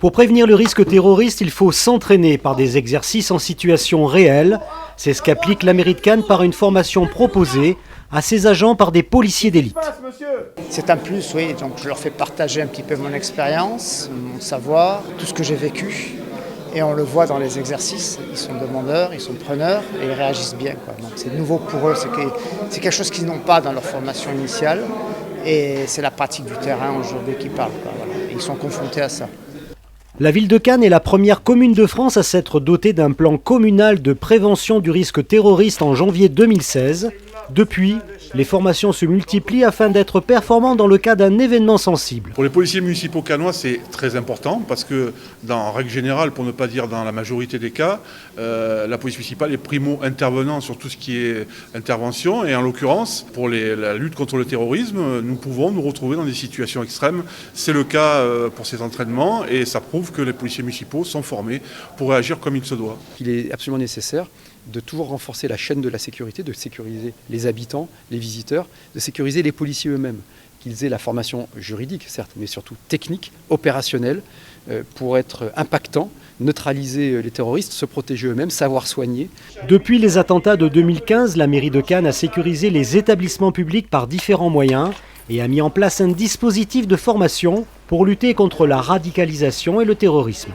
Pour prévenir le risque terroriste, il faut s'entraîner par des exercices en situation réelle. C'est ce qu'applique la mairie de Cannes par une formation proposée à ses agents par des policiers d'élite. C'est un plus, oui. Donc je leur fais partager un petit peu mon expérience, mon savoir, tout ce que j'ai vécu. Et on le voit dans les exercices. Ils sont demandeurs, ils sont preneurs et ils réagissent bien, quoi. Donc c'est nouveau pour eux. C'est quelque chose qu'ils n'ont pas dans leur formation initiale. Et c'est la pratique du terrain aujourd'hui qui parle, quoi. Voilà. Et ils sont confrontés à ça. La ville de Cannes est la première commune de France à s'être dotée d'un plan communal de prévention du risque terroriste en janvier 2016. Depuis, les formations se multiplient afin d'être performants dans le cas d'un événement sensible. Pour les policiers municipaux cannois, c'est très important parce que, en règle générale, pour ne pas dire dans la majorité des cas, la police municipale est primo-intervenant sur tout ce qui est intervention. Et en l'occurrence, pour la lutte contre le terrorisme, nous pouvons nous retrouver dans des situations extrêmes. C'est le cas pour ces entraînements et ça prouve que les policiers municipaux sont formés pour réagir comme il se doit. Il est absolument nécessaire de toujours renforcer la chaîne de la sécurité, de sécuriser les habitants, les visiteurs, de sécuriser les policiers eux-mêmes, qu'ils aient la formation juridique, certes, mais surtout technique, opérationnelle, pour être impactants, neutraliser les terroristes, se protéger eux-mêmes, savoir soigner. Depuis les attentats de 2015, la mairie de Cannes a sécurisé les établissements publics par différents moyens et a mis en place un dispositif de formation pour lutter contre la radicalisation et le terrorisme.